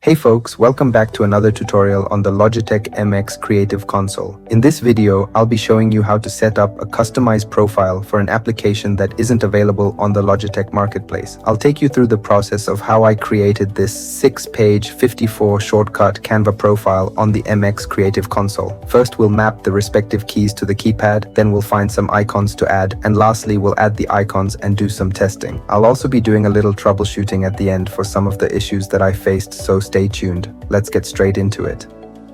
Hey folks, welcome back to another tutorial on the Logitech MX Creative Console. In this video, I'll be showing you how to set up a customized profile for an application that isn't available on the Logitech marketplace. I'll take you through the process of how I created this 6-page 54 shortcut Canva profile on the MX Creative Console. First, we'll map the respective keys to the keypad, then we'll find some icons to add, and lastly, we'll add the icons and do some testing. I'll also be doing a little troubleshooting at the end for some of the issues that I faced, so stay tuned. Let's get straight into it.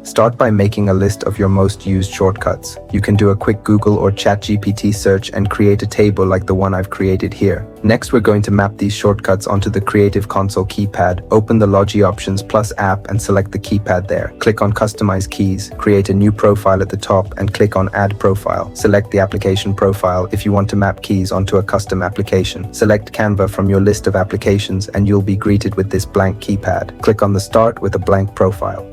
Start by making a list of your most used shortcuts. You can do a quick Google or ChatGPT search and create a table like the one I've created here. Next, we're going to map these shortcuts onto the Creative Console keypad. Open the Logi Options Plus app and select the keypad there. Click on Customize Keys, create a new profile at the top and click on Add Profile. Select the application profile if you want to map keys onto a custom application. Select Canva from your list of applications and you'll be greeted with this blank keypad. Click on the Start with a blank profile.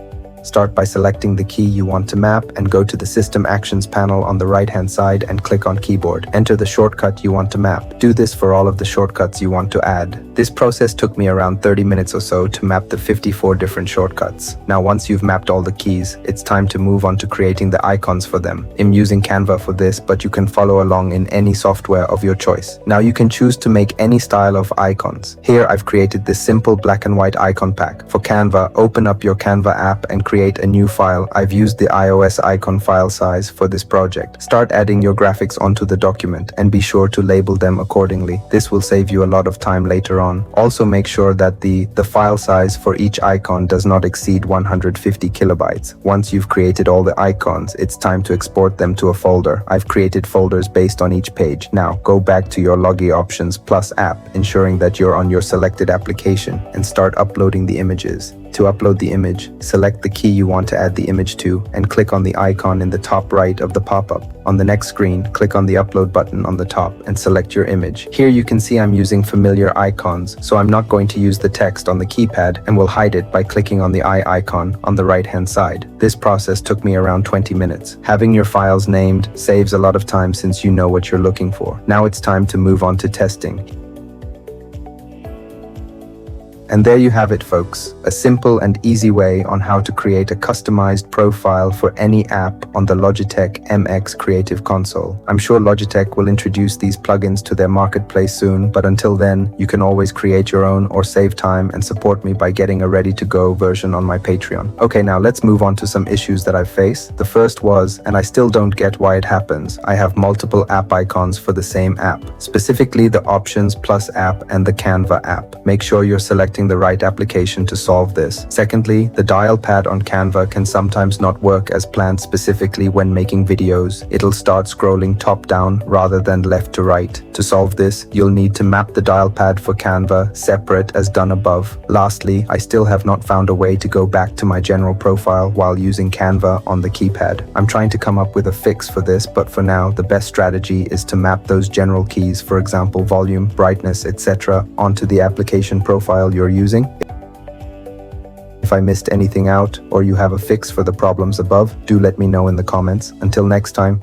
Start by selecting the key you want to map and go to the System Actions panel on the right-hand side and click on Keyboard. Enter the shortcut you want to map. Do this for all of the shortcuts you want to add. This process took me around 30 minutes or so to map the 54 different shortcuts. Now, once you've mapped all the keys, it's time to move on to creating the icons for them. I'm using Canva for this, but you can follow along in any software of your choice. Now you can choose to make any style of icons. Here I've created this simple black and white icon pack. For Canva, open up your Canva app and create a new file. I've used the iOS icon file size for this project. Start adding your graphics onto the document and be sure to label them accordingly. This will save you a lot of time later on. Also make sure that the file size for each icon does not exceed 150 kilobytes. Once you've created all the icons, it's time to export them to a folder. I've created folders based on each page. Now go back to your Logi Options Plus app, ensuring that you're on your selected application, and start uploading the images. To upload the image, select the key you want to add the image to and click on the icon in the top right of the pop-up. On the next screen, click on the upload button on the top and select your image. Here you can see I'm using familiar icons, so I'm not going to use the text on the keypad and will hide it by clicking on the eye icon on the right-hand side. This process took me around 20 minutes. Having your files named saves a lot of time since you know what you're looking for. Now it's time to move on to testing. And there you have it, folks, a simple and easy way on how to create a customized profile for any app on the Logitech MX Creative Console. I'm sure Logitech will introduce these plugins to their marketplace soon, but until then, you can always create your own or save time and support me by getting a ready-to-go version on my Patreon. Okay, now let's move on to some issues that I've faced. The first was, and I still don't get why it happens, I have multiple app icons for the same app, specifically the Options Plus app and the Canva app. Make sure you're selecting the right application to solve this. Secondly, the dial pad on Canva can sometimes not work as planned, specifically when making videos. It'll start scrolling top down rather than left to right. To solve this, you'll need to map the dial pad for Canva separate as done above. Lastly, I still have not found a way to go back to my general profile while using Canva on the keypad. I'm trying to come up with a fix for this, but for now, the best strategy is to map those general keys, for example, volume, brightness, etc., onto the application profile you're using. If I missed anything out or you have a fix for the problems above, do let me know in the comments. Until next time.